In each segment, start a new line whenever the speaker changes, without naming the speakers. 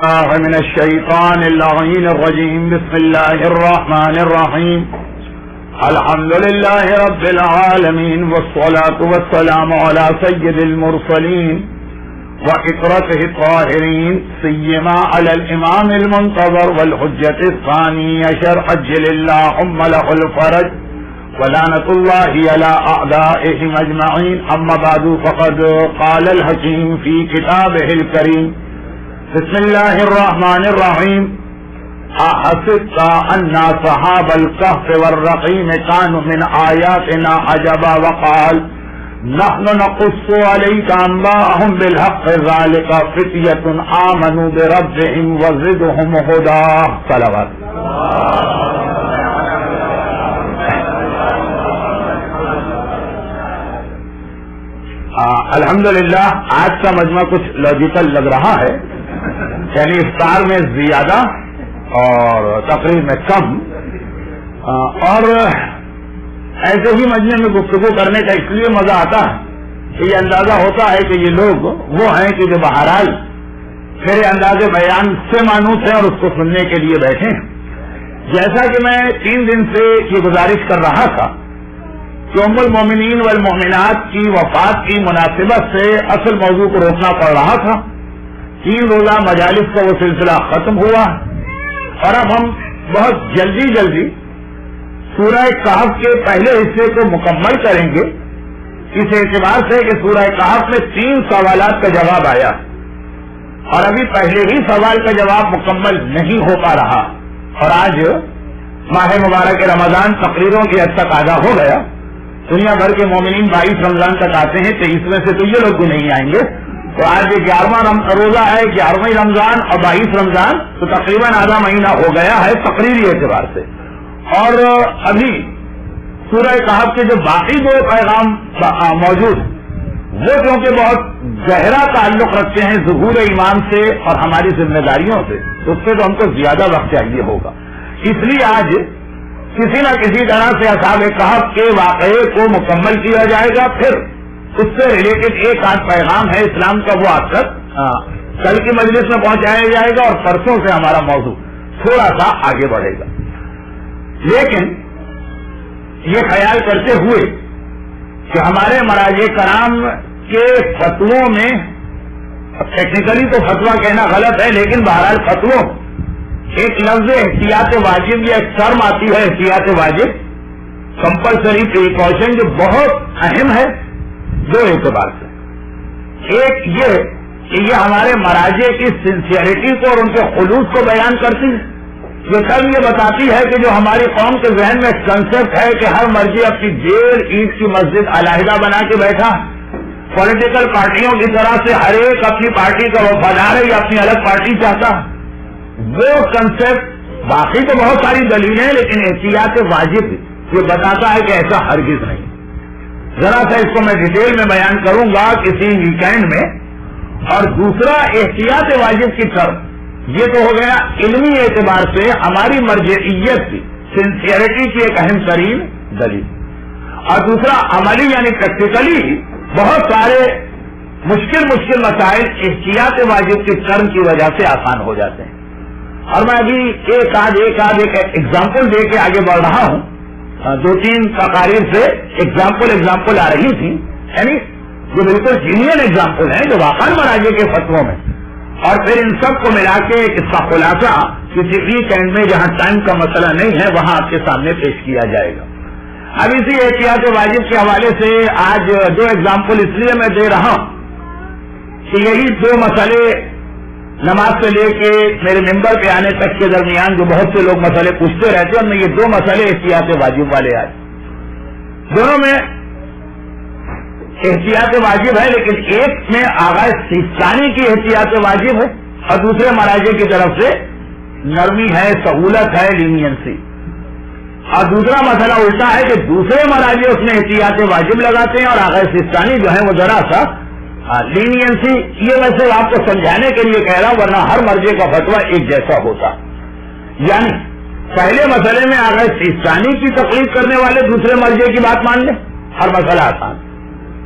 من الشيطان اللعين الرجيم. بسم الله الرحمن الرحيم. الحمد لله رب العالمين، والصلاة والسلام على سيد المرسلين وإطرته الطاهرين، سيما على الإمام المنتظر والحجة الثاني عشر، عجل اللهم له الفرج ولعنة الله على أعدائهم أجمعين. أما بعد، فقد قال الحكيم في كتابه الكريم: بسم الله الرحمن الرحيم. أحسبت أن أصحاب الكهف والرقيم كانوا من آياتنا عجبا، وقال: نحن نقص عليك أنباءهم بالحق، ذلك فتية آمنوا بربهم وزدهم هدى. صلوات. الحمدللہ آج کا مجمع کچھ لاجیکل لگ رہا ہے، یعنی افطار میں زیادہ اور تقریر میں کم، اور ایسے ہی مجمع میں گفتگو کرنے کا اس لیے مزہ آتا ہے کہ یہ اندازہ ہوتا ہے کہ یہ لوگ وہ ہیں کہ جو بہرحال میرے انداز بیان سے مانوس ہیں اور اس کو سننے کے لیے بیٹھے ہیں. جیسا کہ میں 3 دن سے یہ گزارش کر رہا تھا کہ ام المومنین والمؤمنات کی وفات کی مناسبت سے اصل موضوع کو روکنا پڑ رہا تھا. 3 روزہ مجالس کا وہ سلسلہ ختم ہوا اور اب ہم بہت جلدی سورہ کہف کے پہلے حصے کو مکمل کریں گے، اس اعتبار سے کہ سورہ کہف میں 3 سوالات کا جواب آیا اور ابھی پہلے ہی سوال کا جواب مکمل نہیں ہو پا رہا، اور آج ماہ مبارک رمضان تقریروں کی حد تک آگاہ ہو گیا. دنیا بھر کے مومنین 22 رمضان تک آتے ہیں، 23 میں سے تو یہ لوگ بھی نہیں آئیں گے. تو آج یہ 11واں روزہ ہے، 11ویں رمضان اور 22 رمضان، تو تقریباً آدھا مہینہ ہو گیا ہے تقریری اعتبار سے. اور ابھی سورہ کہف کے جو باقی 2 پیغام موجود، وہ کیونکہ بہت گہرا تعلق رکھتے ہیں ظہور ایمان سے اور ہماری ذمہ داریوں سے، تو اس سے تو ہم کو زیادہ وقت چاہیے ہوگا. اس لیے آج کسی نہ کسی طرح سے اصحاب کہف کے واقعے کو مکمل کیا جائے گا، پھر اس سے ریلیٹڈ ایک آدھ پیغام ہے اسلام کا، وہ آپ تک کل کی مجلس میں پہنچایا جائے گا اور پرسوں سے ہمارا موضوع تھوڑا سا آگے بڑھے گا. لیکن یہ خیال کرتے ہوئے کہ ہمارے مراجع کرام کے فتووں میں، ٹیکنیکلی تو فتوا کہنا غلط ہے لیکن بہرحال فتووں ایک لفظ احتیاط واجب یا ایک ٹرم آتی ہے احتیاط واجب، کمپلسری پریکاشن، جو بہت اہم ہے 2 اعتبار سے. ایک یہ کہ یہ ہمارے مراجع کی سنسیئرٹی کو اور ان کے خلوص کو بیان کرتی ہے. یہ کل یہ بتاتی ہے کہ جو ہماری قوم کے ذہن میں کنسپٹ ہے کہ ہر مرجع اپنی دیر عید کی مسجد علیحدہ بنا کے بیٹھا، پولیٹیکل پارٹیوں کی طرح سے ہر ایک اپنی پارٹی کا وفادار ہے یا اپنی الگ پارٹی چاہتا ہے، وہ کنسپٹ باقی تو بہت ساری دلیلیں ہیں، لیکن احتیاط واجب یہ بتاتا ہے کہ ایسا ہرگز نہیں. ذرا سا اس کو میں ڈیٹیل میں بیان کروں گا کسی ویکینڈ میں. اور دوسرا احتیاط واجب کی طرف، یہ تو ہو گیا علمی اعتبار سے ہماری مرجعیت کی سنسیئرٹی کی ایک اہم ترین دلیل، اور دوسرا عملی یعنی پریکٹیکلی بہت سارے مشکل مسائل احتیاط واجب کی ٹرم کی وجہ سے آسان ہو جاتے ہیں. اور میں ابھی ایک ایگزامپل دے کے آگے بڑھ رہا ہوں. 2-3 تقاریر سے ایگزامپل آ رہی تھی، یعنی جو بالکل جینئن ایگزامپل ہیں جو واقعی مراجع کے فتووں میں، اور پھر ان سب کو ملا کے اس کا خلاصہ کسی ویکینڈ میں جہاں ٹائم کا مسئلہ نہیں ہے وہاں آپ کے سامنے پیش کیا جائے گا. اب اسی احتیاط واجب کے حوالے سے آج 2 ایگزامپل اس لیے میں دے رہا ہوں کہ یہی 2 مسئلے نماز سے لے کے میرے ممبر پہ آنے تک کے درمیان جو بہت سے لوگ مسئلے پوچھتے رہتے ہیں، ان میں یہ 2 مسئلے احتیاط واجب والے آئے. دونوں میں احتیاط واجب ہے، لیکن ایک میں آغاز سیستانی کی احتیاط واجب ہے اور دوسرے مراجع کی طرف سے نرمی ہے، سہولت ہے، لینینسی. اور دوسرا مسئلہ الٹا ہے کہ دوسرے مراجع اس میں احتیاط واجب لگاتے ہیں اور آغاز سیستانی جو ہے وہ ذرا سا لینینسی. یہ میں سے آپ کو سمجھانے کے لیے کہہ رہا ہوں، ورنہ ہر مرجع کا فتویٰ ایک جیسا ہوتا. یعنی پہلے مسئلے میں آغاز سیستانی کی تقلید کرنے والے دوسرے مرجع کی بات مان لیں، ہر مسئلہ آسان.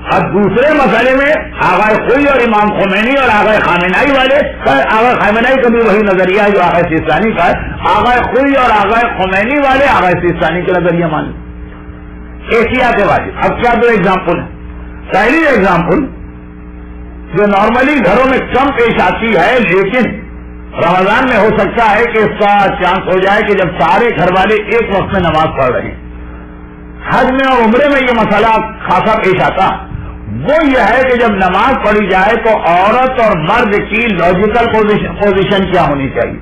اب دوسرے مسئلے میں آغا خوئی اور امام خمینی اور آغا خامنائی والے، آغا خامنائی کا بھی وہی نظریہ ہے جو آغا سیستانی کا ہے، آغا خوئی اور آغا خمینی والے آغا سیستانی کا نظریہ مان لیں۔ احتیاط واجب۔ اب کیا دو ایگزامپل ہیں۔ پہلی ایگزامپل جو نارملی گھروں میں کم پیش آتی ہے لیکن رمضان میں ہو سکتا ہے کہ اس کا چانس ہو جائے کہ جب سارے گھر والے ایک وقت میں نماز پڑھ رہے ہیں، حج میں اور عمرے میں یہ مسئلہ خاصا پیش آتا، وہ یہ ہے کہ جب نماز پڑھی جائے تو عورت اور مرد کی لاجیکل پوزیشن کیا ہونی چاہیے۔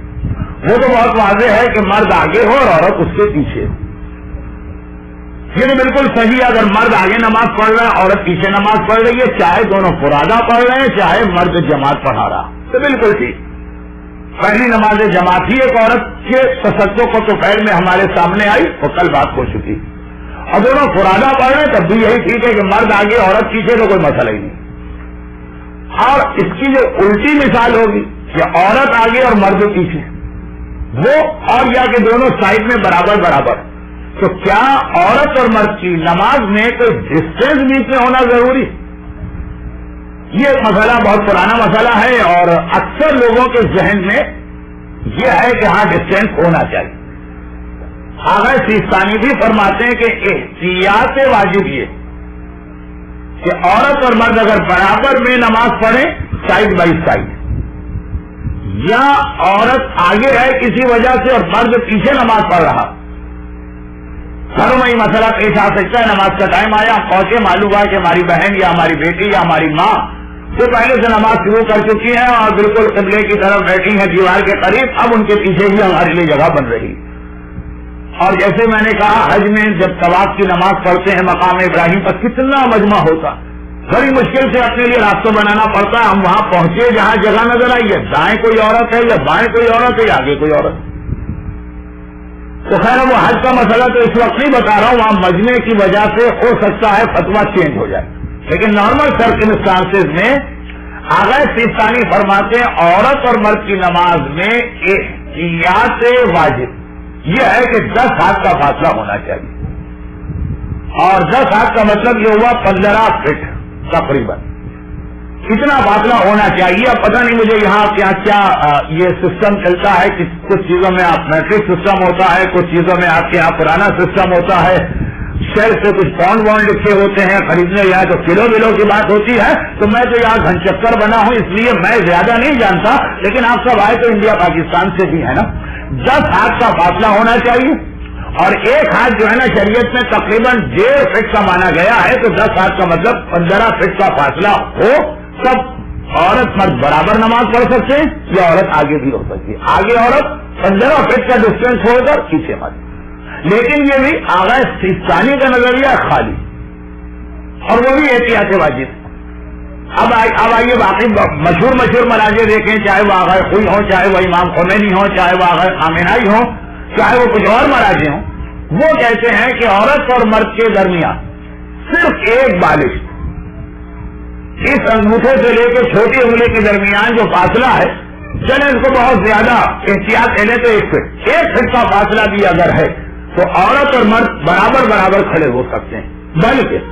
وہ تو بہت واضح ہے کہ مرد آگے ہو اور عورت اس کے پیچھے ہو، یہ تو بالکل صحیح ہے۔ اگر مرد آگے نماز پڑھ رہا ہے عورت پیچھے نماز پڑھ رہی ہے، چاہے دونوں فرادہ پڑھ رہے ہیں چاہے مرد جماعت پڑھا رہا، تو بالکل ٹھیک۔ پہلی نماز جماعت ہی ایک عورت کے تصدق کو تو پہل میں ہمارے سامنے آئی، وہ کل بات ہو چکی، اور دونوں فرادہ پڑھ رہے ہیں تب بھی یہی ٹھیک ہے کہ مرد آگے عورت پیچھے تو کوئی مسئلہ ہی نہیں۔ اور اس کی جو الٹی مثال ہوگی کہ عورت آگے اور مرد پیچھے، وہ اور یا کہ دونوں سائڈ میں برابر برابر، تو کیا عورت اور مرد کی نماز میں کوئی ڈسٹینس بیچ میں ہونا ضروری؟ یہ مسئلہ بہت پرانا مسئلہ ہے اور اکثر لوگوں کے ذہن میں یہ ہے کہ ہاں ڈسٹینس ہونا چاہیے۔ آغا سیستانی بھی فرماتے ہیں کہ احتیاط واجب یہ کہ عورت اور مرد اگر برابر میں نماز پڑھیں سائڈ بائی سائڈ، یا عورت آگے ہے کسی وجہ سے اور مرد پیچھے نماز پڑھ رہا، گھروں میں یہ مسئلہ پیش آ سکتا ہے، نماز کا ٹائم آیا، پہنچے، معلوم ہوا کہ ہماری بہن یا ہماری بیٹی یا ہماری ماں جو پہلے سے نماز شروع کر چکی ہیں اور بالکل قبلے کی طرف بیٹھی ہیں دیوار کے قریب، اب ان کے پیچھے ہی ہمارے لیے جگہ بن رہی۔ اور جیسے میں نے کہا حج میں جب طواف کی نماز پڑھتے ہیں مقام ابراہیم پر کتنا مجمع ہوتا، بڑی مشکل سے اپنے لیے راستہ بنانا پڑتا ہے، ہم وہاں پہنچے جہاں جگہ نظر آئی ہے، دائیں کوئی عورت ہے یا بائیں کوئی عورت ہے یا آگے کوئی عورت ہے۔ تو خیر وہ حج کا مسئلہ تو اس وقت نہیں بتا رہا ہوں، وہاں مجمع کی وجہ سے ہو سکتا ہے فتویٰ چینج ہو جائے، لیکن نارمل سرکمسٹانسز میں آغا سیستانی فرماتے ہیں عورت اور مرد کی نماز میں احتیاط واجب یہ ہے کہ 10 ہاتھ کا فاصلہ ہونا چاہیے، اور 10 ہاتھ کا مطلب یہ ہوا 15 فٹ تقریباً، اتنا فاصلہ ہونا چاہیے۔ اب پتہ نہیں مجھے یہاں کیا یہ سسٹم چلتا ہے کہ کچھ چیزوں میں آپ میٹرک سسٹم ہوتا ہے، کچھ چیزوں میں آپ کے یہاں پرانا سسٹم ہوتا ہے، شہر سے کچھ پاؤنڈ وانڈ لکھے ہوتے ہیں، خریدنے یہاں تو کلو ولو کی بات ہوتی ہے، تو میں تو یہاں گھن چکر بنا ہوں اس لیے میں زیادہ نہیں جانتا، لیکن آپ سب آئے تو انڈیا پاکستان سے بھی ہے نا۔ 10 ہاتھ کا فاصلہ ہونا چاہیے، اور ایک ہاتھ جو ہے نا شریعت میں تقریباً 1.5 فٹ کا مانا گیا ہے، تو 10 ہاتھ کا مطلب 15 فٹ کا فاصلہ ہو، سب عورت مرد برابر نماز پڑھ سکتے ہیں، یا عورت آگے بھی ہو سکتی ہے، آگے عورت 15 فٹ کا ڈسٹینس چھوڑ کر پیچھے مرد۔ لیکن یہ بھی آغا سیستانی کا نظریہ خالی، اور وہ بھی احتیاط واجب۔ اب آئیے باقی مشہور مراجع دیکھیں، چاہے وہ آغا خوئی ہو، چاہے وہ امام خمینی ہو، چاہے وہ آغا خامنائی ہو، چاہے وہ کچھ اور مراجع ہوں، وہ کہتے ہیں کہ عورت اور مرد کے درمیان صرف ایک بالش، اس انگوٹھے سے لے کے چھوٹی انگلی کے درمیان جو فاصلہ ہے، چلے اس کو بہت زیادہ احتیاط لے تو 1 فٹ کا فاصلہ بھی اگر ہے تو عورت اور مرد برابر برابر کھڑے ہو سکتے ہیں، بلکہ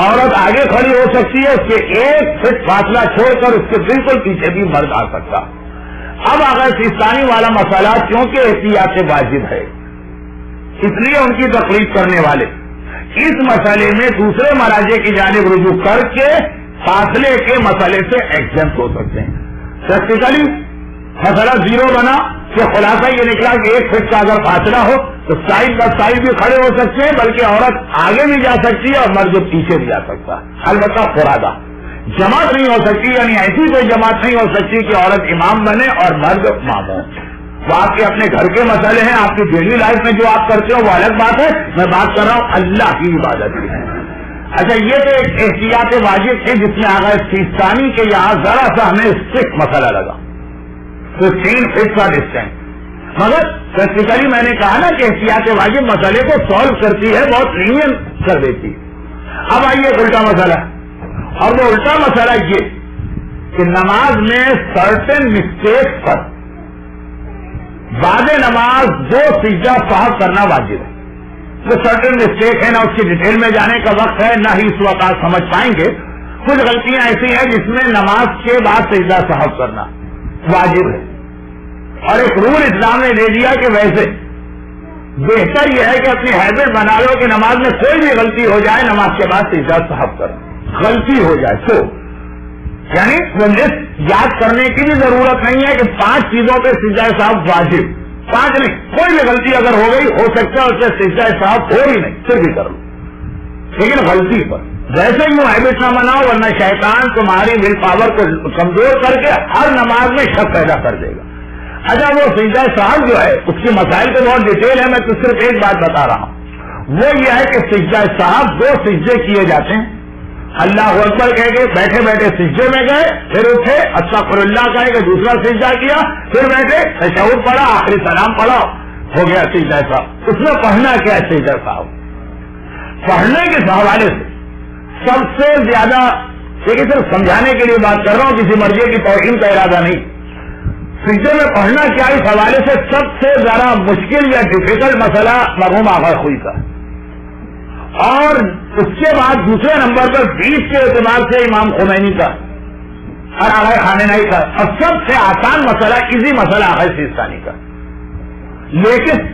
عورت آگے کھڑی ہو سکتی ہے، اس کے 1 فٹ فاصلہ چھوڑ کر اس کے بالکل پیچھے بھی مرد آ سکتا۔ اب اگر سیستانی والا مسئلہ کیونکہ احتیاط واجب ہے، اس لیے ان کی تقلید کرنے والے اس مسئلے میں دوسرے مراجع کی جانب رجوع کر کے فاصلے کے مسئلے سے ایگزمپٹ ہو سکتے ہیں۔ پریکٹیکلی مسئلہ 0 بنا کہ خلاصہ یہ نکلا کہ 1 فٹ کا اگر فاصلہ ہو تو سائڈ بائی سائڈ بھی کھڑے ہو سکتے ہیں، بلکہ عورت آگے بھی جا سکتی ہے اور مرد پیچھے بھی جا سکتا ہے، البتہ فرادہ جماعت نہیں ہو سکتی، یعنی ایسی کوئی جماعت نہیں ہو سکتی کہ عورت امام بنے اور مرد مامون۔ وہ آپ کے اپنے گھر کے مسئلے ہیں، آپ کی ڈیلی لائف میں جو آپ کرتے ہو وہ الگ بات ہے، میں بات کر رہا ہوں اللہ کی عبادت کی ہے۔ اچھا یہ تو ایک احتیاط واجب ہے جس میں آغا سیستانی کے یہاں ذرا سا ہمیں اسٹرکٹ مسئلہ لگا، 15 فٹ کا ڈسٹینس، مگر پریکٹیکلی میں نے کہا نا کہ احتیاط واجب مسئلے کو سالو کرتی ہے، بہت لینئنٹ کر دیتی ہے۔ اب آئیے الٹا مسئلہ، اور وہ الٹا مسئلہ یہ کہ نماز میں سرٹن مسٹیک پر بعد نماز 2 سجدہ صاحب کرنا واجب ہے۔ وہ سرٹن مسٹیک ہے، نہ اس کی ڈیٹیل میں جانے کا وقت ہے، نہ ہی اس وقت آپ سمجھ پائیں گے، کچھ غلطیاں ایسی ہیں جس میں نماز کے بعد سجدہ سہو کرنا واجب ہے، اور ایک رول اسلام نے دے دیا کہ ویسے بہتر یہ ہے کہ اپنی ہیبٹ بنا لو کہ نماز میں کوئی بھی غلطی ہو جائے نماز کے بعد سجدہ سہو کرنا، غلطی ہو جائے تو یعنی لسٹ یاد کرنے کی بھی ضرورت نہیں ہے کہ 5 چیزوں پہ سجدہ سہو واجب، 5 نہیں، کوئی بھی غلطی اگر ہو گئی ہو سکتا ہے اس سے سجدہ سہو ہو ہی نہیں پھر بھی کر لو، لیکن غلطی پر ویسے یوں ہیبٹ نہ بناؤ ورنہ شیطان تمہاری ول پاور کو کمزور کر کے ہر نماز میں شک پیدا کر دے گا۔ اچھا وہ سجدہ سہو جو ہے اس کی مسائل تو بہت ڈیٹیل ہے، میں تو صرف ایک بات بتا رہا ہوں، وہ یہ ہے کہ سجدہ سہو 2 سجدے کیے جاتے ہیں، اللہ اکبر کہہ کے بیٹھے بیٹھے سجدے میں گئے، پھر اٹھے استغفر اللہ کہہ کے دوسرا سجدہ کیا، پھر بیٹھے تشہد پڑھا، آخری سلام پڑھا، ہو گیا سجدہ سہو۔ اس میں پڑھنا کیا ہے سجدہ سہو؟ پڑھنے کے حوالے سے سب سے زیادہ، لیکن صرف سمجھانے کے لیے بات کر رہا ہوں، کسی مرضی کی توہین کا ارادہ نہیں، سجدے میں پڑھنا کیا اس حوالے سے سب سے زیادہ مشکل یا ڈیفیکلٹ مسئلہ مرحوم آغا خوئی کا، اور اس کے بعد دوسرے نمبر پر 20 کے اعتبار سے امام خمینی کا اور آغا خامنہئی کا، اور سب سے آسان مسئلہ ایزی مسئلہ آغا سیستانی کا، لیکن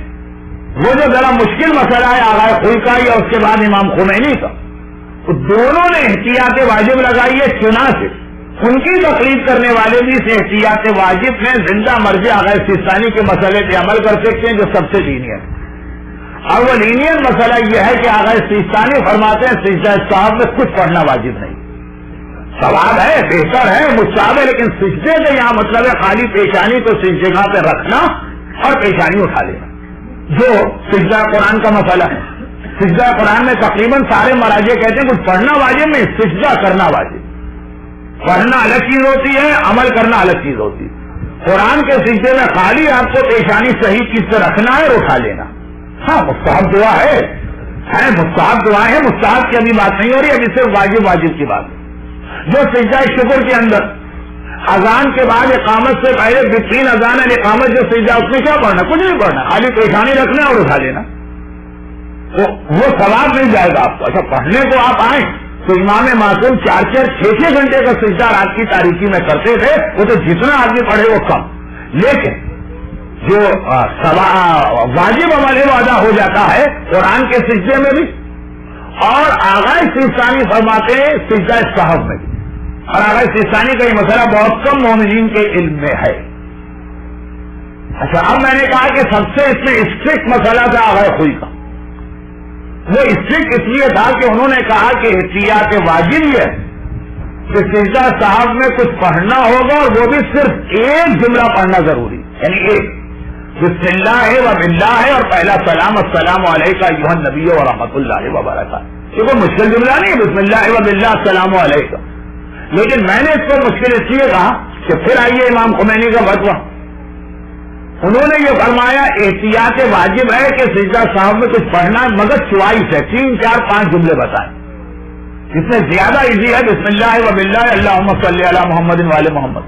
وہ جو ذرا مشکل مسئلہ ہے آغا خوئی کا یا اس کے بعد امام خمینی کا، دونوں نے احتیاط واجب لگائی ہے، چنانچہ ان کی تقلید کرنے والے بھی اس احتیاط واجب میں زندہ مرضی آغا سیستانی کے مسئلے پہ عمل کر سکتے ہیں جو سب سے لینئر ہے، اور وہ لینئر مسئلہ یہ ہے کہ آغا سیستانی فرماتے ہیں سجدہ سہو میں کچھ پڑھنا واجب نہیں، ثواب ہے، بہتر ہے، مستحب ہے، لیکن سجدے سے یہاں مطلب ہے خالی پیشانی کو اس جگہ پہ رکھنا اور پیشانی اٹھا لینا، جو سجدہ قرآن کا مسئلہ ہے۔ سجدہ قرآن میں تقریباً سارے مراجع کہتے ہیں کچھ پڑھنا واجب نہیں، سجدہ کرنا واجب، پڑھنا الگ چیز ہوتی ہے، عمل کرنا الگ چیز ہوتی ہے۔ قرآن کے سجدے میں خالی آپ کو پیشانی صحیح چیز سے رکھنا ہے اور اٹھا لینا، ہاں مستحب دعا ہے، مستحب دعا ہے، مستحب کی ابھی بات نہیں ہو رہی، ابھی صرف واجب کی بات ہے۔ جو سجدہ شکر کے اندر اذان کے بعد اقامت سے پہلے بہترین اذان ہے اقامت جو سجدہ اس میں کیا پڑھنا؟ کچھ نہیں پڑھنا، خالی پیشانی رکھنا اور اٹھا لینا، وہ ثواب مل جائے گا آپ کو۔ اچھا پڑھنے کو آپ آئیں تو امام معصوم 4-6 گھنٹے کا سجدہ رات کی تاریکی میں کرتے تھے، وہ تو جتنا آدمی پڑھے وہ کم، لیکن جو واجب عمل ہے وہ ادا ہو جاتا ہے قرآن کے سجدے میں بھی، اور آغا سیستانی فرماتے ہیں سجدہ سہو میں بھی، اور آغا سیستانی کا یہ مسئلہ بہت کم مومنین کے علم میں ہے۔ اچھا اب میں نے کہا کہ سب سے اس میں اسٹرکٹ مسئلہ تھا آغا خوئی کا، وہ اسٹرکٹ اس لیے تھا کہ انہوں نے کہا کہ احتیاط واجب یہ ہے کہ سجدہ صاحب میں کچھ پڑھنا ہوگا اور وہ بھی صرف ایک جملہ پڑھنا ضروری، یعنی ایک بسم اللہ و باللہ ہے اور پہلا سلام السلام علیکم ایھا النبی و رحمۃ اللہ وبرکاتہ، یہ کوئی مشکل جملہ نہیں ہے، بسم اللہ و باللہ السلام علیکم، لیکن میں نے اس کو مشکل اس لیے کہا کہ پھر آئیے امام خمینی کا فتویٰ، انہوں نے یہ فرمایا احتیاط واجب ہے کہ سجدہ صاحب میں کچھ پڑھنا مگر چوائس ہے، 3 4 5 جملے بتائیں، جس میں زیادہ ایزی ہے بسم اللہ و باللہ اللہم صلی علی محمد وعلی محمد،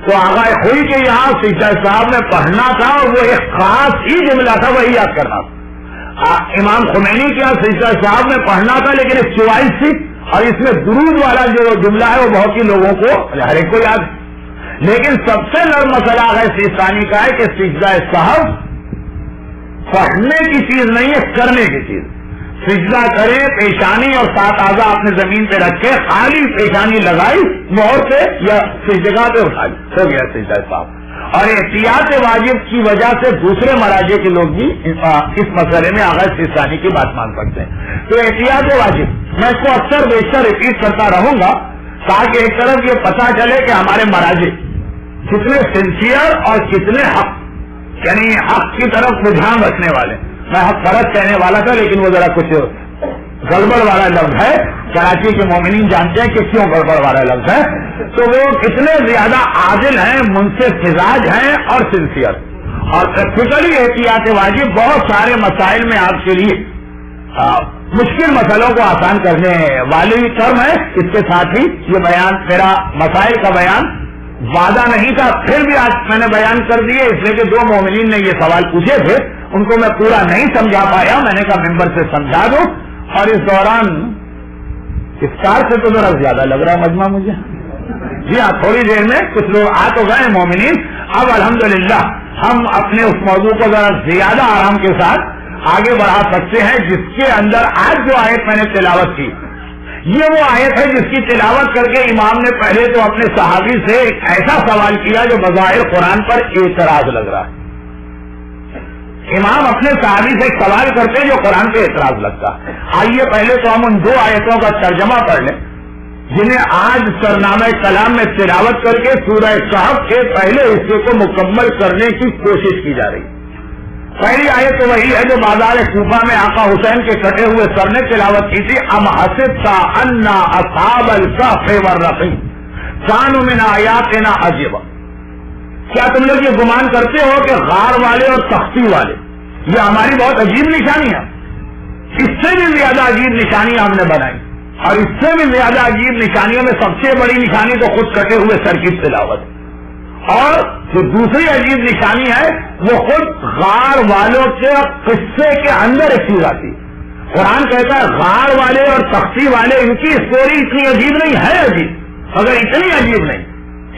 تو آغا خوئی کے یہاں سجدہ صاحب میں پڑھنا تھا اور وہ ایک خاص ہی جملہ تھا، وہی یاد کرنا تھا۔ امام خمینی کے یہاں سجدہ صاحب میں پڑھنا تھا لیکن ایک چوائس تھی، اور اس میں درود والا جو جملہ ہے وہ بہت ہی لوگوں کو ہر ایک کو یاد، لیکن سب سے نرم مسئلہ ہے سیستانی کا ہے کہ سجدہ صاحب پڑھنے کی چیز نہیں ہے، کرنے کی چیز، سجدہ کرے پیشانی اور 7 اعضاء اپنے زمین پہ رکھے، خالی پیشانی لگائی مہر سے یا کس جگہ پہ اٹھائی، ہو گیا سجدہ صاحب۔ اور احتیاط واجب کی وجہ سے دوسرے مراجع کے لوگ بھی اس مسئلے میں آغا سیستانی کی بات مان سکتے ہیں۔ تو احتیاط واجب میں اس کو اکثر بیشتر ریپیٹ کرتا رہوں گا تاکہ ایک طرف یہ پتہ چلے کہ ہمارے مراجع کتنے سنسیئر اور کتنے حق، یعنی حق کی طرف رجحان رکھنے والے۔ میں حق فرض کہنے والا تھا لیکن وہ ذرا کچھ گڑبڑ والا لفظ ہے، کراچی کے مومنین جانتے ہیں کہ کیوں گڑبڑ والا لفظ ہے، تو وہ کتنے زیادہ عادل ہیں، منصف مزاج ہیں اور سنسیئر، اور پریکٹیکلی احتیاط واجب بہت سارے مسائل میں آپ کے لیے مشکل مسئلوں کو آسان کرنے والی ٹرم ہے۔ اس کے ساتھ ہی یہ بیان میرا مسائل کا بیان وعدہ نہیں تھا، پھر بھی آج میں نے بیان کر دیے، اس لیے کہ 2 مومنین نے یہ سوال پوچھے تھے، ان کو میں پورا نہیں سمجھا پایا، میں نے کہا ممبر سے سمجھا دو، اور اس دوران افطار سے تو ذرا زیادہ لگ رہا ہے مجمع مجھے. جی ہاں, تھوڑی دیر میں کچھ لوگ آ تو گئے مومنین. اب الحمدللہ ہم اپنے اس موضوع کو ذرا زیادہ آرام کے ساتھ آگے بڑھا سکتے ہیں, جس کے اندر آج جو آیت میں نے تلاوت کی, یہ وہ آیت ہے جس کی تلاوت کر کے امام نے پہلے تو اپنے صحابی سے ایک ایسا سوال کیا جو بظاہر قرآن پر اعتراض لگ رہا ہے. امام اپنے صحابی سے ایک سوال کرتے ہیں جو قرآن پہ اعتراض لگتا ہے. آئیے پہلے تو ہم ان دو آیتوں کا ترجمہ پڑھ لیں جنہیں آج سرنامہ کلام میں تلاوت کر کے سورہ کہف کے پہلے حصے کو مکمل کرنے کی کوشش کی جا رہی. پہلی آیت تو وہی ہے جو بازار کوفہ میں آقا حسین کے کٹے ہوئے سر نے تلاوت کی تھی. ام حسبت ان اصحاب الکہف والرقیم کانوا من آیاتنا عجبا. کیا تم لوگ یہ گمان کرتے ہو کہ غار والے اور تختی والے یہ ہماری بہت عجیب نشانی ہے؟ اس سے بھی زیادہ عجیب نشانیاں ہم نے بنائی, اور اس سے بھی زیادہ عجیب نشانیوں میں سب سے بڑی نشانی تو خود کٹے ہوئے سر کی تلاوت. اور جو دوسری عجیب نشانی ہے وہ خود غار والوں کے قصے کے اندر ایک چیز آتی. قرآن کہتا ہے غار والے اور تختی والے ان کی اسٹوری اتنی عجیب نہیں ہے, عجیب مگر اتنی عجیب نہیں,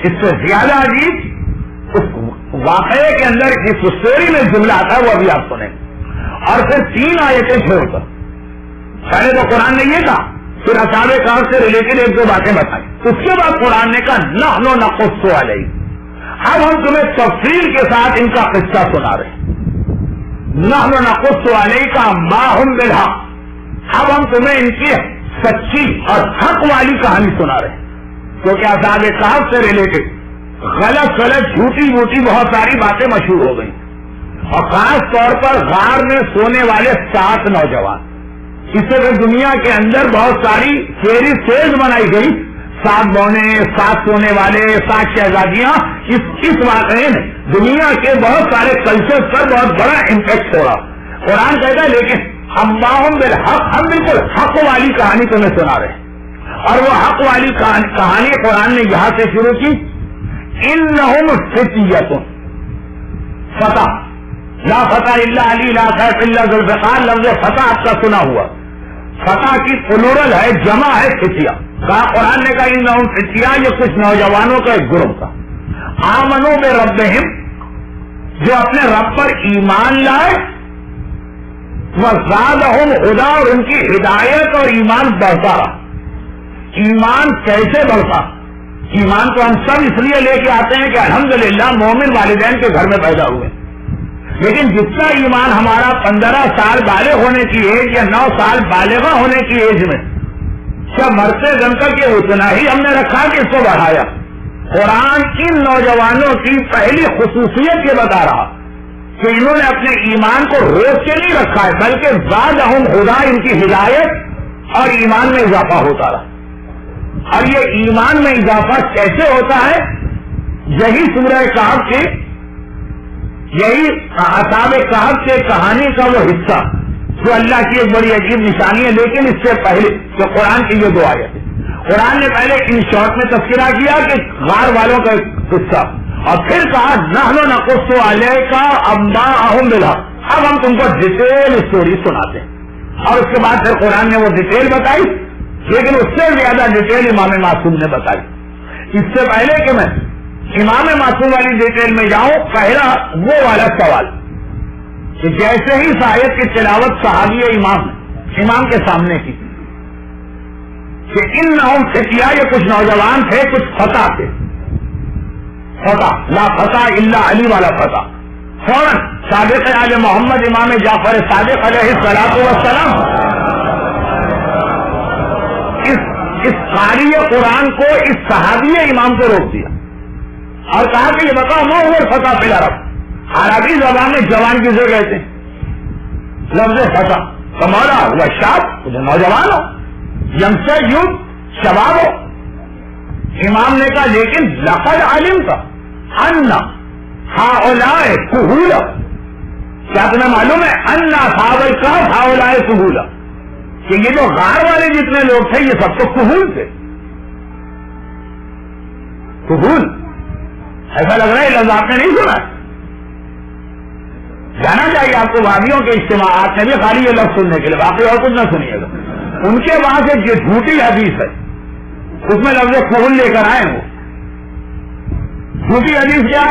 اس سے زیادہ عجیب اس واقعے کے اندر جس اسٹوری میں جملہ آتا ہے وہ ابھی آپ سنیں. اور پھر 3 آیتیں چھوڑ کر پہلے تو قرآن نے یہ کہا, پھر اصحاب کہف سے ریلیٹڈ ایک دو باتیں بتائی, اس کے بعد قرآن نے کہا نحن نقص علیک. اب ہم تمہیں تفصیل کے ساتھ ان کا قصہ سنا رہے ہیں. نحن نقص علیک ما هم بالحق. اب ہم تمہیں ان کی سچی اور حق والی کہانی سنا رہے ہیں, کیونکہ اصحاب کہف سے ریلیٹڈ غلط جھوٹی موٹی بہت ساری باتیں مشہور ہو گئی, اور خاص طور پر غار میں سونے والے 7 نوجوان. اس سے دنیا کے اندر بہت ساری فیری ٹیلز بنائی گئی, 7 بونے, 7 سونے والے, 7 شہزادیاں. اس واقعے نے دنیا کے بہت سارے کلچر پر بہت بڑا امپیکٹ ہو رہا. قرآن کہتا ہے لیکن ہم بالحق, ہم بالکل حق والی کہانی تمہیں سنا رہے ہیں. اور وہ حق والی کہانی قرآن نے یہاں سے شروع کی, انہم فتیۃ. فتح لا فتح الا علی لا سیف الا ذوالفقار, لفظ فتح آپ کا سنا ہوا. فتح کی پلورل ہے, جمع ہے فتیہ. کہا قرآن نے کہا انہم فتیہ, یہ کچھ نوجوانوں کا ایک گروہ تھا. آمنوا بربہم, جو اپنے رب پر ایمان لائے, وزادہم ہدی, اور ان کی ہدایت اور ایمان بڑھتا رہا. ایمان کیسے بڑھتا؟ ایمان تو ہم سب اس لیے لے کے آتے ہیں کہ الحمدللہ مومن والدین کے گھر میں پیدا ہوئے, لیکن جتنا ایمان ہمارا 15 سال بالغ ہونے کی ایج یا 9 سال بالغہ ہونے کی ایج میں کیا مرتے دم تک یہ اتنا ہی ہم نے رکھا کہ اس کو بڑھایا. قرآن ان نوجوانوں کی پہلی خصوصیت یہ بتا رہا کہ انہوں نے اپنے ایمان کو روک کے نہیں رکھا ہے, بلکہ زادہم ہدی, ان کی ہدایت اور ایمان میں اضافہ ہوتا رہا. اور یہ ایمان میں اضافہ کیسے ہوتا ہے؟ یہی سورہ کہف کی, یہی اصحاب کہف کے کہانی کا وہ حصہ جو اللہ کی ایک بڑی عجیب نشانی ہے. لیکن اس سے پہلے جو قرآن کی یہ 2 آیتیں, قرآن نے پہلے ان شارٹ میں تذکرہ کیا کہ غار والوں کا قصہ, اور پھر کہا نحن نقص علیک انباءہم بالحق. اب ہم تم کو ڈیٹیل اسٹوری سناتے ہیں. اور اس کے بعد پھر قرآن نے وہ ڈیٹیل بتائی, لیکن اس سے زیادہ ڈیٹیل امام معصوم نے بتائی. اس سے پہلے کہ میں امام معصوم والی ڈیٹیل میں جاؤں, پہلا وہ والا سوال کہ جیسے ہی آیت کی تلاوت صحابی امام کے سامنے کی کہ انہم فتیہ, یہ کچھ نوجوان تھے, کچھ فتح تھے. فتح لا فتح الا علی والا فتح. فوراً صادق آل محمد امام جعفر صادق علیہ الصلوۃ والسلام اس قاری قرآن کو, اس صحابی امام کو روک دیا اور کہا کہ یہ بتاؤ ما هو الفتح فی العرب. عربی زبان میں جوان کسے کہتے ہیں؟ لفظ فتح. کمالا ہوا شاب, نوجوان ہو, یمسا یوتھ, شباب ہو. امام نے کہا لیکن لقد علمت ان ہؤلاء کہولا, کیا تمہیں معلوم ہے ان اصحاب الکہف ہؤلاء کہولا, کہ یہ جو غار والے جتنے لوگ تھے یہ سب تو کہول تھے. کہول ایسا لگ رہا ہے لفظ آپ نے نہیں سنا. جانا چاہیے آپ کو وادیوں کے اجتماعات میں بھی خالی یہ لفظ سننے کے لیے, باقی اور کچھ نہ سنیے گا. ان کے پاس ایک یہ جھوٹی حدیث ہے, اس میں لفظ فہول لے کر آئے وہ. جھوٹی حدیث کیا؟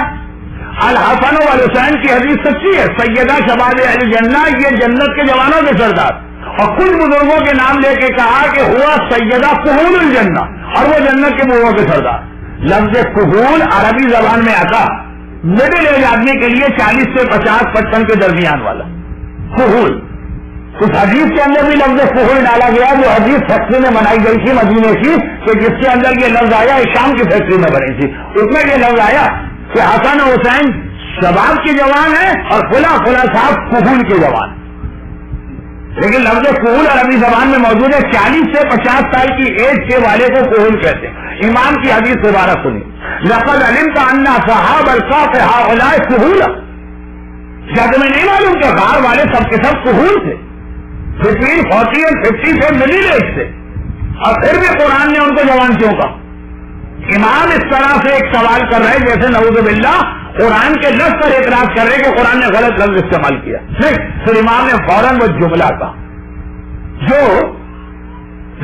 الحسن والحسین کی حدیث سچی ہے, سیدہ شباب اہل جنہ, یہ جنت کے جوانوں کے سردار, اور کچھ بزرگوں کے نام لے کے کہا کہ ہوا سیدہ فہول الجنہ, اور وہ جنت کے بزرگوں کے سردار. لفظ فہول عربی زبان میں آتا مڈل ایج آدمی کے لیے 40 سے 50-55 کے درمیان والا فہول. اس حدیث کے اندر بھی لفظ فہول ڈالا گیا, جو حدیث فیکٹری میں بنائی گئی تھی مدینے کی, کہ جس کے اندر یہ لفظ آیا شام کی فیکٹری میں بنی تھی, اس میں یہ لفظ آیا کہ حسن حسین شباب کے جوان ہیں اور فلاں صاحب فہول کے جوان. لیکن لفظ فہول عربی زبان میں موجود ہے, 40 سے 50 سال کی ایج کے والے کو فہول کہتے ہیں. امام کی حدیث دوبارہ سنی, لقد علمت ان اصحاب الکهف هؤلاء فہول, کیا تمہیں نہیں معلوم کہ غار والے سب کے سب فہول تھے, 40 اور 50 سے مڈل ایج سے, اور پھر بھی قرآن نے ان کو جوان کیوں کہا؟ امام اس طرح سے ایک سوال کر رہے جیسے نعوذ باللہ قرآن کے لفظ پر اعتراض کر رہے کہ قرآن نے غلط لفظ استعمال کیا. نہیں, پھر امام نے فوراً وہ جملہ کہا جو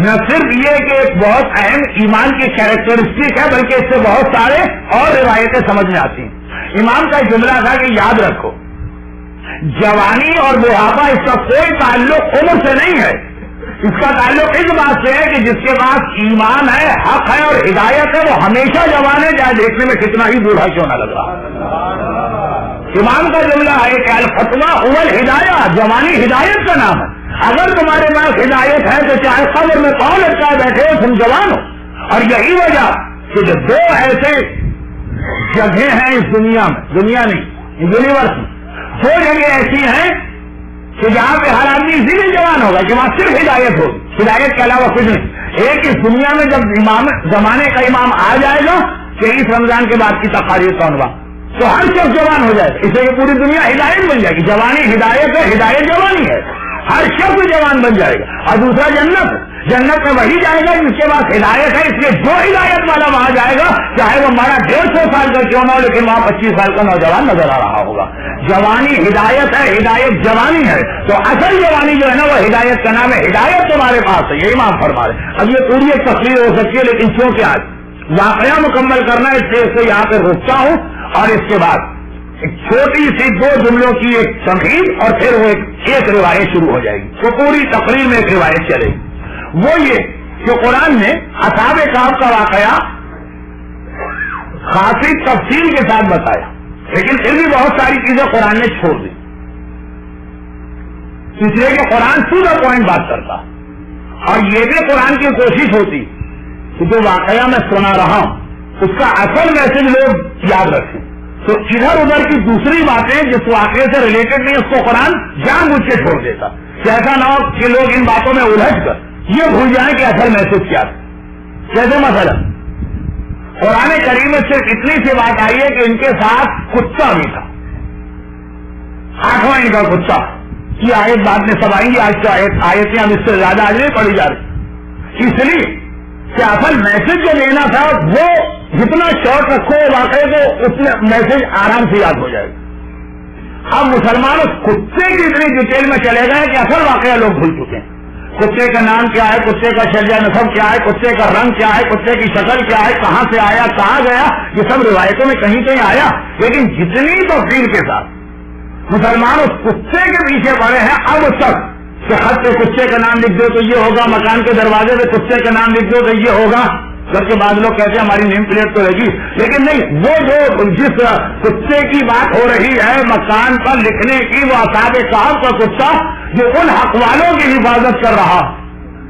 نہ صرف یہ کہ ایک بہت اہم ایمان کی کیریکٹرسٹک ہے, بلکہ اس سے بہت سارے اور روایتیں سمجھ میں آتی ہیں. امام کا جملہ تھا کہ یاد رکھو, جوانی اور بڑھاپا اس کا کوئی تعلق عمر سے نہیں ہے, اس کا تعلق اس بات سے ہے کہ جس کے پاس ایمان ہے, حق ہے اور ہدایت ہے, وہ ہمیشہ جوان ہے, چاہے دیکھنے میں کتنا ہی بوڑھا کیوں نہ لگ رہا. امام کا جملہ ہے کہ الفتویٰ هو الہدایہ, جوانی ہدایت کا نام ہے. اگر تمہارے پاس ہدایت ہے تو چاہے قبر میں پاؤں لٹکائے بیٹھے ہو تم جوان ہو. اور یہی وجہ کہ جو دو ایسے جگہیں ہیں اس دنیا میں, دنیا نہیں یونیورس میں, دو جگہ ایسی ہیں کہ جہاں پہ ہر آدمی اسی لیے جوان ہوگا کہ وہاں صرف ہدایت ہوگی, ہدایت کے علاوہ کچھ نہیں. ایک اس دنیا میں جب امام زمانے کا امام آ جائے گا کہ اس رمضان کے بعد کی تقاریر کا عنوان, تو ہر شخص جوان ہو جائے گا, اس لیے پوری دنیا ہدایت بن جائے گی. جوانی ہدایت ہے, ہدایت جوانی ہے, ہر شخص جوان بن جائے گا. اور دوسرا جنت, جنت میں وہی جائے گا جس کے پاس ہدایت ہے, اس لیے جو ہدایت والا وہاں جائے گا چاہے وہ ہمارا 150 سال کا کیوں نہ ہو, لیکن وہاں 25 سال کا نوجوان نظر آ رہا ہوگا. جوانی ہدایت ہے, ہدایت جوانی ہے. تو اصل جوانی جو ہے نا وہ ہدایت کا نام ہے, ہدایت تمہارے پاس ہے, یہ امام فرما رہے. اب یہ پوری ایک تقریر ہو سکتی ہے, لیکن کیونکہ آج واقعہ مکمل کرنا ہے, اس سے یہاں پہ رکتا ہوں, اور اس کے بعد ایک چھوٹی سی 2 جملوں کی ایک تمہید, اور پھر وہ ایک روایت شروع ہو جائے گی. تو پوری تقریر میں ایک روایت چلے گی. وہ یہ کہ قرآن نے اصحاب کہف کا واقعہ خاصی تفصیل کے ساتھ بتایا, لیکن پھر بھی بہت ساری چیزیں قرآن نے چھوڑ دی, اس لیے کہ قرآن ٹو دا پوائنٹ بات کرتا. اور یہ بھی قرآن کی کوشش ہوتی کہ جو واقعہ میں سنا رہا ہوں اس کا اصل میسج لوگ یاد رکھیں. تو ادھر ادھر کی دوسری باتیں جس واقعے سے ریلیٹڈ نہیں, اس کو قرآن جان بوجھ کے چھوڑ دیتا, کہ ایسا نہ ہو کہ لوگ ان باتوں میں الجھ کر یہ بھول جائیں کہ اصل میسج کیا تھا. جیسے مثلا قرآن کریم میں صرف اتنی سی بات آئی ہے کہ ان کے ساتھ کتا بھی تھا, 8واں ان کا کتا. یہ آیت بعد میں سب آئیں گی, آج تو آیتیں ہم اس سے زیادہ آج نہیں پڑھی جا رہی, اس لیے کہ اصل میسج جو لینا تھا وہ جتنا شارٹ رکھو واقعے کو اتنا میسج آرام سے یاد ہو جائے گا. اب مسلمان اس کتے کی اتنی ڈیٹیل میں چلے گئے کہ اصل واقعہ لوگ بھول چکے ہیں. کتے کا نام کیا ہے, کتے کا شجرہ نسب کیا ہے, کتے کا رنگ کیا ہے, کتے کی شکل کیا ہے, کہاں سے آیا, کہاں گیا, یہ سب روایتوں میں کہیں کہیں آیا. لیکن جتنی تفصیل کے ساتھ مسلمان اس کتے کے پیچھے پڑے ہیں اب تک کہ خط پہ کتے کا نام لکھ دو تو یہ ہوگا, مکان کے دروازے پہ کتے کا نام لکھ دو تو یہ ہوگا. جبکہ بعض لوگ کہتے ہیں ہماری نیم پلیٹ تو رہے گی, لیکن نہیں, وہ جو جس کتے کی بات ہو رہی ہے مکان پر لکھنے کی, وہ اصحاب کہف کا کتا جو ان حق والوں کی حفاظت کر رہا,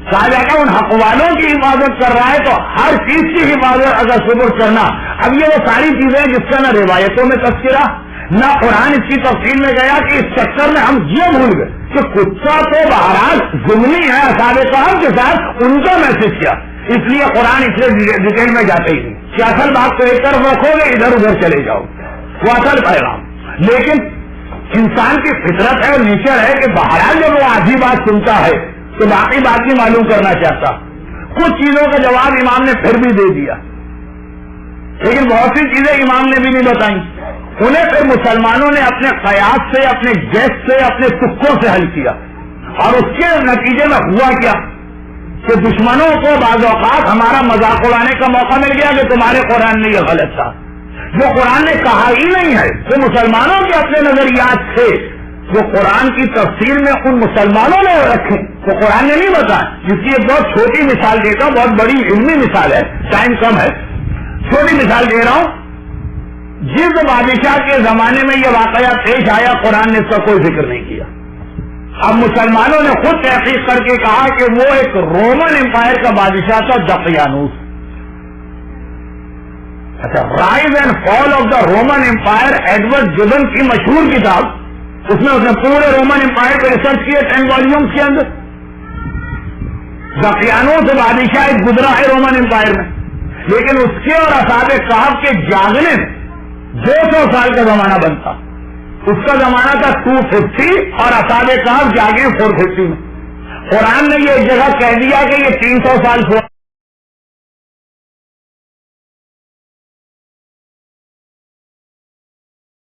کہا جاتا ہے ان حق والوں کی حفاظت کر رہا ہے, تو ہر چیز کی حفاظت اگر ثبوت کرنا. اب یہ وہ ساری چیزیں جس کا نہ روایتوں میں تذکرہ نہ قرآن اس کی تفصیل میں گیا, کہ اس چکر میں ہم یہ بھول گئے کہ کتا تو بہرحال ضمنی ہے اصحاب کہف کے ساتھ, ان کا میسج کیا, اس لیے قرآن اس سے ڈیٹیل میں جاتے ہی نہیں کہ اصل بات کو ایک طرف رکھو گے ادھر ادھر چلے جاؤ, وہ اصل پیغام. لیکن انسان کی فطرت ہے اور نیچر ہے کہ بہرحال جب وہ آدھی بات سنتا ہے تو باقی بات بھی معلوم کرنا چاہتا. کچھ چیزوں کا جواب امام نے پھر بھی دے دیا, لیکن بہت سی چیزیں امام نے بھی نہیں بتائیں. انہیں پھر مسلمانوں نے اپنے قیاس سے, اپنے گیس سے, اپنے تکوں سے حل کیا, اور اس کے نتیجے میں ہوا کیا کہ دشمنوں کو بعض اوقات ہمارا مذاق اڑانے کا موقع مل گیا کہ تمہارے قرآن میں یہ غلط تھا، جو قرآن نے کہا ہی نہیں ہے، تو مسلمانوں کے اپنے نظریات تھے جو قرآن کی تفسیر میں ان مسلمانوں نے رکھے، تو قرآن نے نہیں بتایا. جس کی ایک بہت چھوٹی مثال دیتا ہوں، بہت بڑی علمی مثال ہے، ٹائم کم ہے، چھوٹی مثال دے رہا ہوں. جس بادشاہ کے زمانے میں یہ واقعہ پیش آیا قرآن نے اس کا کوئی ذکر نہیں کیا. اب مسلمانوں نے خود تحقیق کر کے کہا کہ وہ ایک رومن امپائر کا بادشاہ تھا دقیانوس. اچھا، rise and fall of the Roman Empire Edward Gibbon کی مشہور کتاب، اس نے پورے رومن امپائر پہ ریسرچ کیا 10 والیومز کے اندر. دقیانوس بادشاہ ایک گزرا ہے رومن امپائر میں، لیکن اس کے اور اصحاب کہف کے جاگنے میں 200 سال کا زمانہ بنتا. اس کا زمانہ تھا 250 اور اصحاب کہف جاگے 450 میں. قرآن نے یہ جگہ کہہ دیا کہ یہ 300 سال